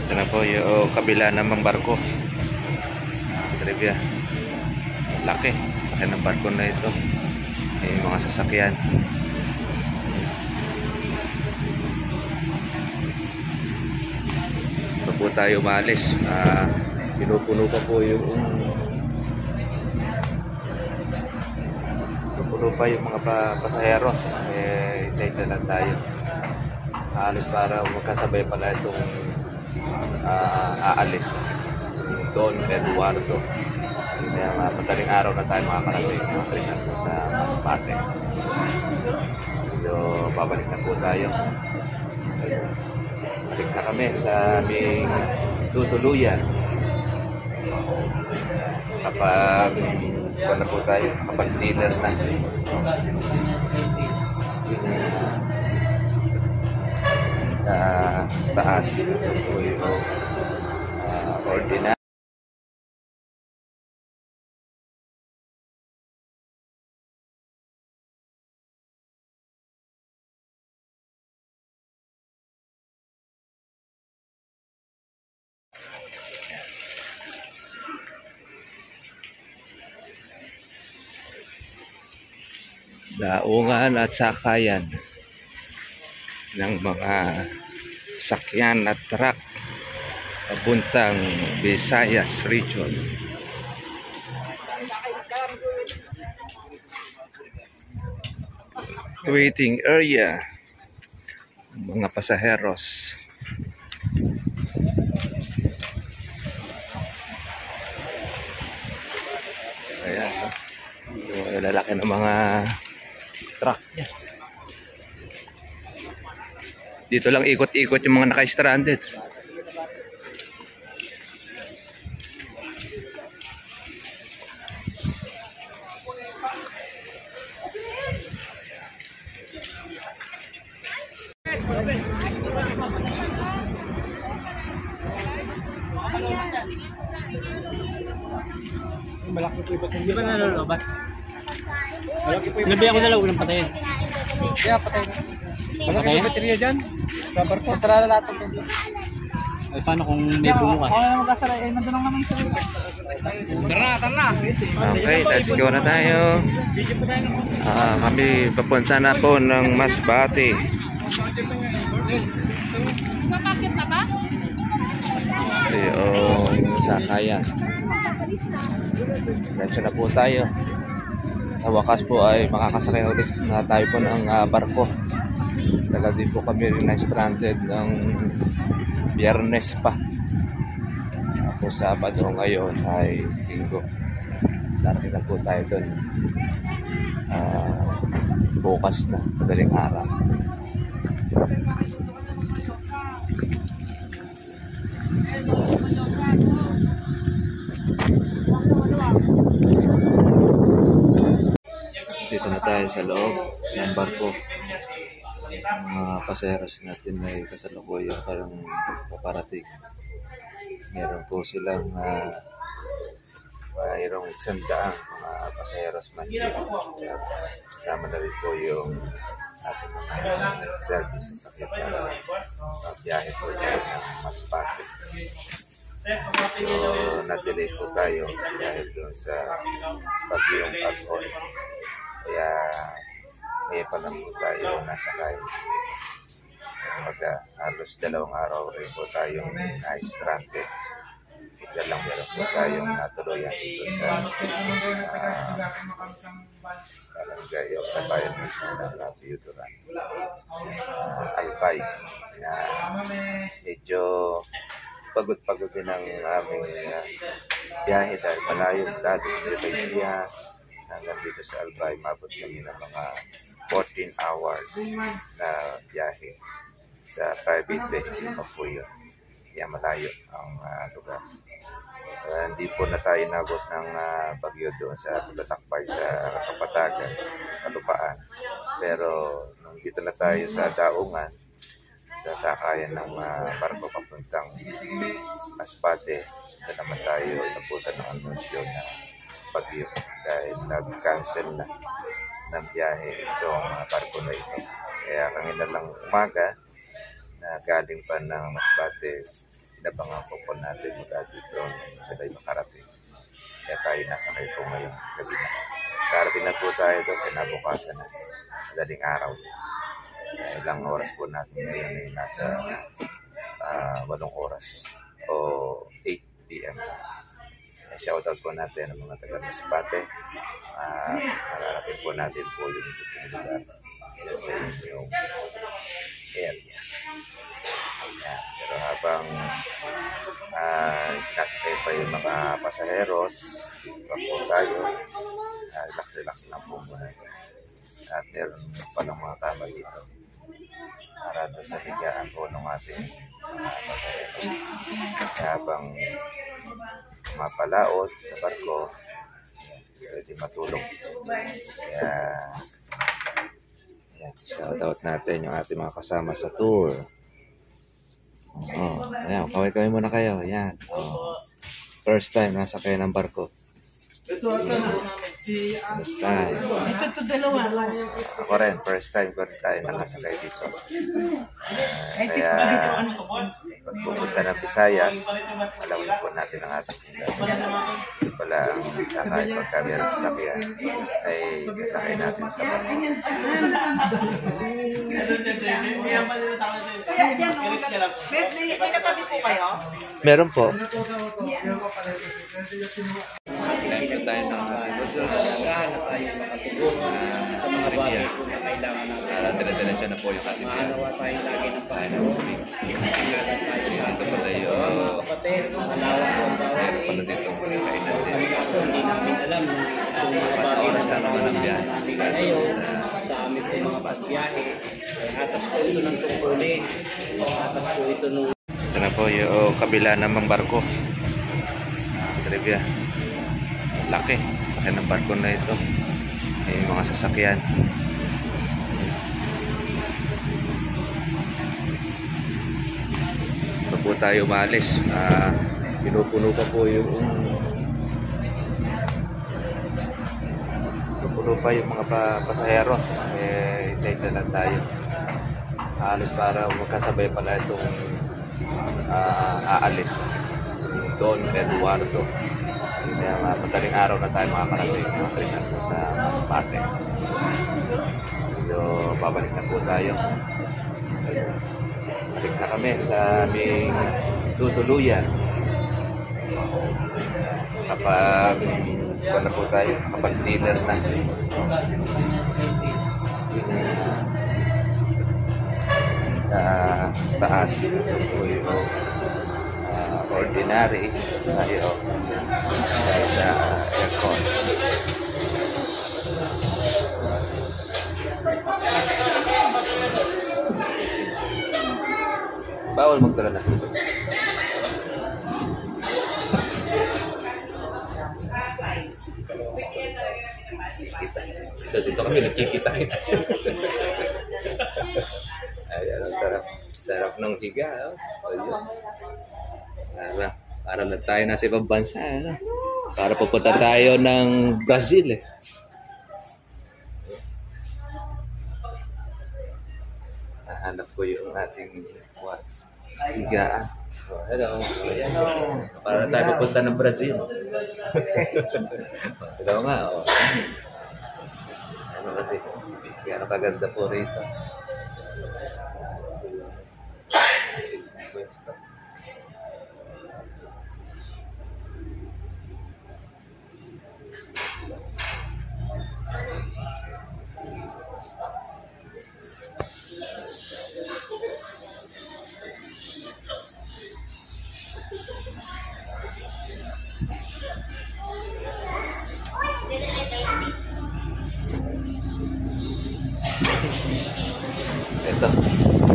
Ito na po yung kabila namang barko. Trivia. Laki. Laki ng barko na ito. May mga sasakyan. Ito po tayo umalis. Pinupuno pa po yung mga pasaheros. Hintay na lang tayo. Aalis para magkasabay pala itong aalis. Don Eduardo. Kaya madaling araw na tayo makakarating po sa Masbate. So, babalik na po tayo. Balik na kami sa aming tutuluyan. Kapag wala po tayo, kapag dinner na. Sa taas po yung ordinary. Daungan at sakayan ng mga sasakyan at truck papuntang Visayas Region. Waiting area ng mga pasaheros. Ayan, yung lalaki ng mga truck. Dito lang ikot-ikot yung mga naka-stranded. Malaki po ito. Hindi ba nalolobat? Sinabi ako na lang, huwag nang patayin. Kaya patayin. Malaki yung baterya dyan. Rubber po. Masarala lahat ng pwede. Ay, paano kung may bumukas? Ako na mag-asara. Eh, nandun lang naman sa tara. Okay, let's go na tayo. Kami papunta na po ng Masbate. Napakit na ba? Ito yung sakayan. Diretso na po tayo. Sa wakas po ay makakasakay ulit na tayo po ng barko. Tagal din po kami rin na-stranded ng Biyernes pa. Ako Sabado, ngayon ay Linggo. Darating na po tayo doon. Bukas na, madaling araw. Dito na tayo sa loob ng barko. Mga pasaheros natin ay kasalukuyan parang paparating. Meron po silang mayroong 100 mga pasaheros man. Kasama na rin po yung ating mga service sa sakit para biyahe po dyan ng Masbate. So, na-delay po tayo dahil doon sa bagyong Pag-on. Kaya ngayon pa lang po tayo nasakay. Halos 2 araw rin po tayong na-stranded. Bigla lang meron po tayong natuluyan dito sa barangay o sa bayan mismo ng Piyuturan. Albay. Medyo pagod-pagod din ang aming biyahe dahil malayo mula sa Nueva hanggang dito sa Albay. Mabot kami ng mga 14 hours na biyahe sa private vehicle pa po yun. Kaya malayo ang lugar. Hindi po na tayo nabot ng bagyo doon sa Pulatakpay sa Kapatagan, Kalupaan. Pero nung dito na tayo sa Daungan, sa sakayan ng barko papuntang Masbate, na naman tayo napunta ng anunsyo na bagyo dahil nag-cancel na ng biyahe itong barko na ito. Kaya kanina lang umaga na galing pa ng Masbate, inabangan po natin mula dito sila yung makarating. Kaya tayo nasakay po ngayong gabi na. Karating na po tayo doon, kinabukasan na. Madaling araw. Ilang oras po natin ngayon ay nasa 8 oras o 8 p.m. Shoutout po natin ang mga taga-Masbate. Mararating po natin po yung lugar sa inyong area. Ayan. Pero habang sinasakay pa yung mga pasaheros, dito pa po tayo, relax lang po muna. At meron palang mga kama dito para doon sa higaan po ng ating pasaheros. Habang mapalaot sa barko, pwede matulog. Kaya shoutout natin yung ating mga kasama sa tour. Ayan, kaway-kaway muna kayo. Ayan. First time nasa kayo ng barko. First time. Ito dalawa lang. Ako rin, first time ko rin tayo nakasakay dito. Kaya pag pupunta ng Visayas, alawin po natin ang ating ito pala ang sakay pagka meron sasakyan ay sasakay natin sa barko. May katabi po kayo? Meron po. Kaya tayo sa mga nagahan na tayo makatugon sa mga bagay kung na kailangan natin. Dire-diretso na po yung ating Maanawa tayo lagi ng Panginoon. Ingat tayo sa ating mga kapatid. Malawak po ang bawat pala dito kainan din. Hindi namin alam kung mga bagay na naman ang biyahe ngayon sa amin po mga pagbiyahe. Atas po ito ng tungkulin. Atas po ito nung Ito na po yung kabila namang barko. Trivia. Laki ng barko na ito. May mga sasakyan. Ito po tayo umalis. Pinupuno pa po yung mga pasaheros. Hintay na lang tayo. Halos para magkasabay pala itong aalis. Don Eduardo. Kaya madaling araw na tayo makakarating. Makakalitan po sa Masbate. So, babalik na po tayo. Balik na kami sa aming tutuluyan. Kapag wala po tayo, kapag dinner na. Sa taas po yung ordinary tayo sa aircon. Bawal magdala na dito. Dito kami nagkikita-kita. Ayan, ang sarap ng higa. Para na tayo nasa ibang bansa. Para pupunta tayo ng Brazil. Nahanap ko yung ating higaan. Hello. Para tayo pupunta ng Brazil. Hello nga. Ano kasi? Kaya kaganda po rito. Pwesto.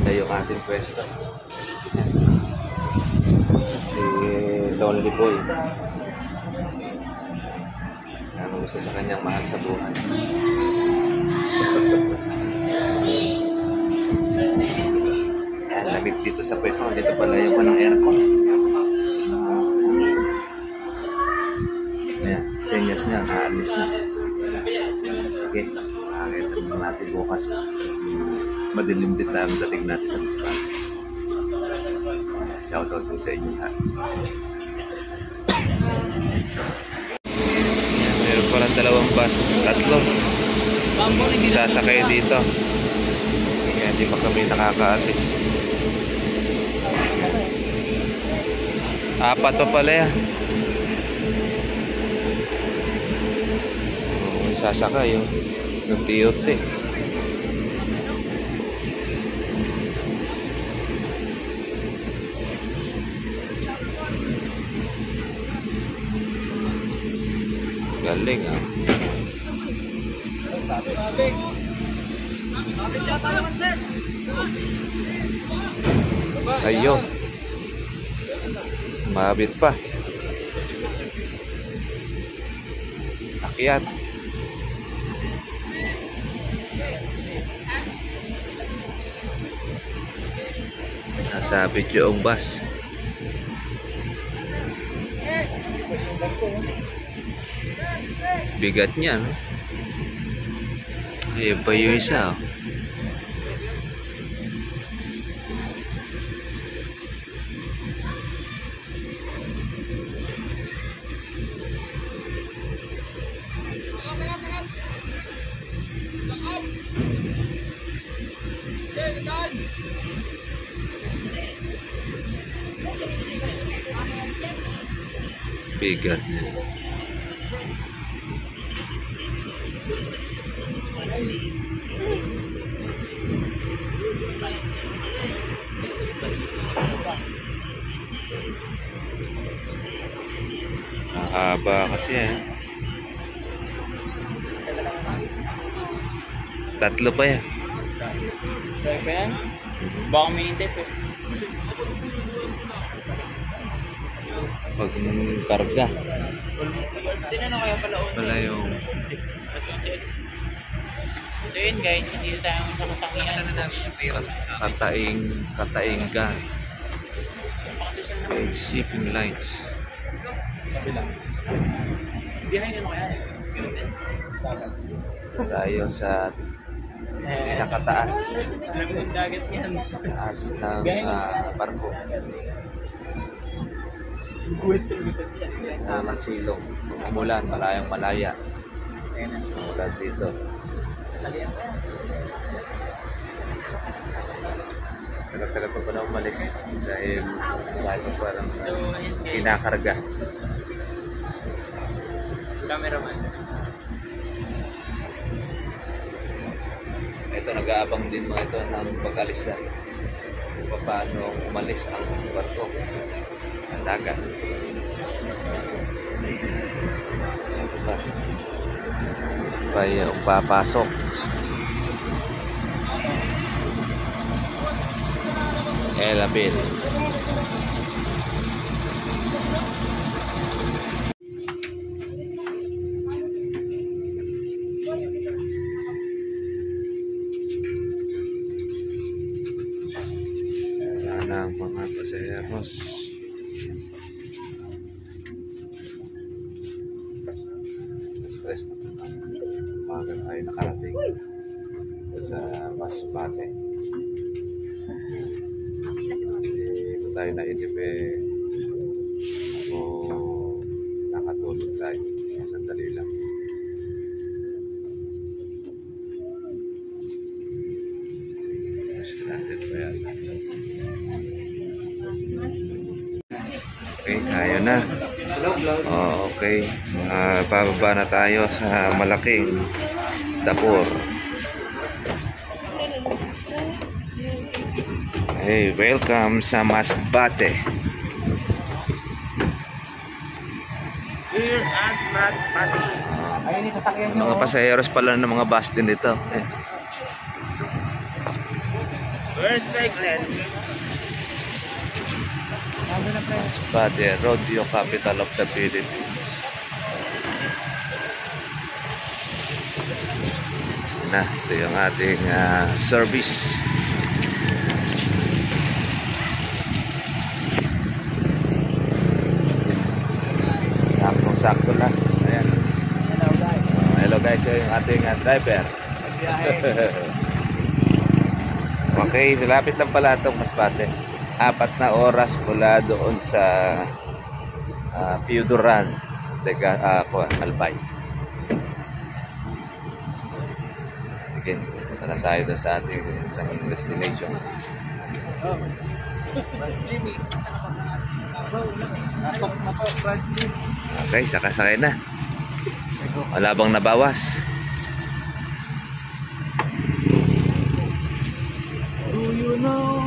Ito yung ating pwesto. Si Lonely Boy. Ano gusto sa kanyang mahal sa buhay. Yan, lamig dito sa pwesto. Dito pala yung panang aircon. Ayan, senyas niya, aalis na. Okay, makakita naman natin bukas. Madilim din na ang dating natin sa Masbate. Shoutout po sa inyo lahat. Meron palang dalawang bus, tatlo. Sasakay dito. Kaya hindi pa kami nakakaalis. Apat pa pala yan. Sasakay yun. Yung tiyot eh. Galing ah. Ayun. Mabit pa. Akyat. Nasabit yung bus. Bigat niya, no? Ayun pa yung isa, oh. Bigat niya. Mahaba kasi eh. Tatlo pa yan. Kaya pa yan? Baka may intip eh. Pag karga. Tinanong kaya pala Wala yung So yun guys, hindi tayo sa katangian. kataing gun. Okay, shipping lines. Behind ano kaya? Tayo sa pinakataas. Alam mo yung dagat yan. Taas ng barko. Sa masilong. Umulan, malayang malaya. Umulan dito. Tagal-tagal pa na umalis dahil marami parang kinakarga. Cameraman. Ito, nag-aabang din mga ito ng pag-alis na. Paano umalis ang barko. Ang dagat. Kaya papasok. Lapit. Wala ang mga pasayeros. Stress na umaga tayo nakarating sa Masbate. Ito tayo na itipe o nakatulog tayo. Sandali lang. Stranded pa yata. Okay, tayo na. Oh, okay. Bababa na tayo sa malaking Dapur. Hey, welcome sa Masbate. Here at Masbate. Ayun yung sasakyan nyo. Mga pasayeros pala ng mga bus din dito. Where's my Glenn? Masbate, rodeo capital of the Philippines. Na, ito yung ating service. Sakto lang. Ayan. Hello guys, yung ating driver. Okay, nilapit lang pala itong Masbate. 4 na oras mula doon sa Piuduran, Albay. Sige, punta na tayo doon sa ating isang destination. Okay, sakasakay na. Wala bang nabawas? Do you know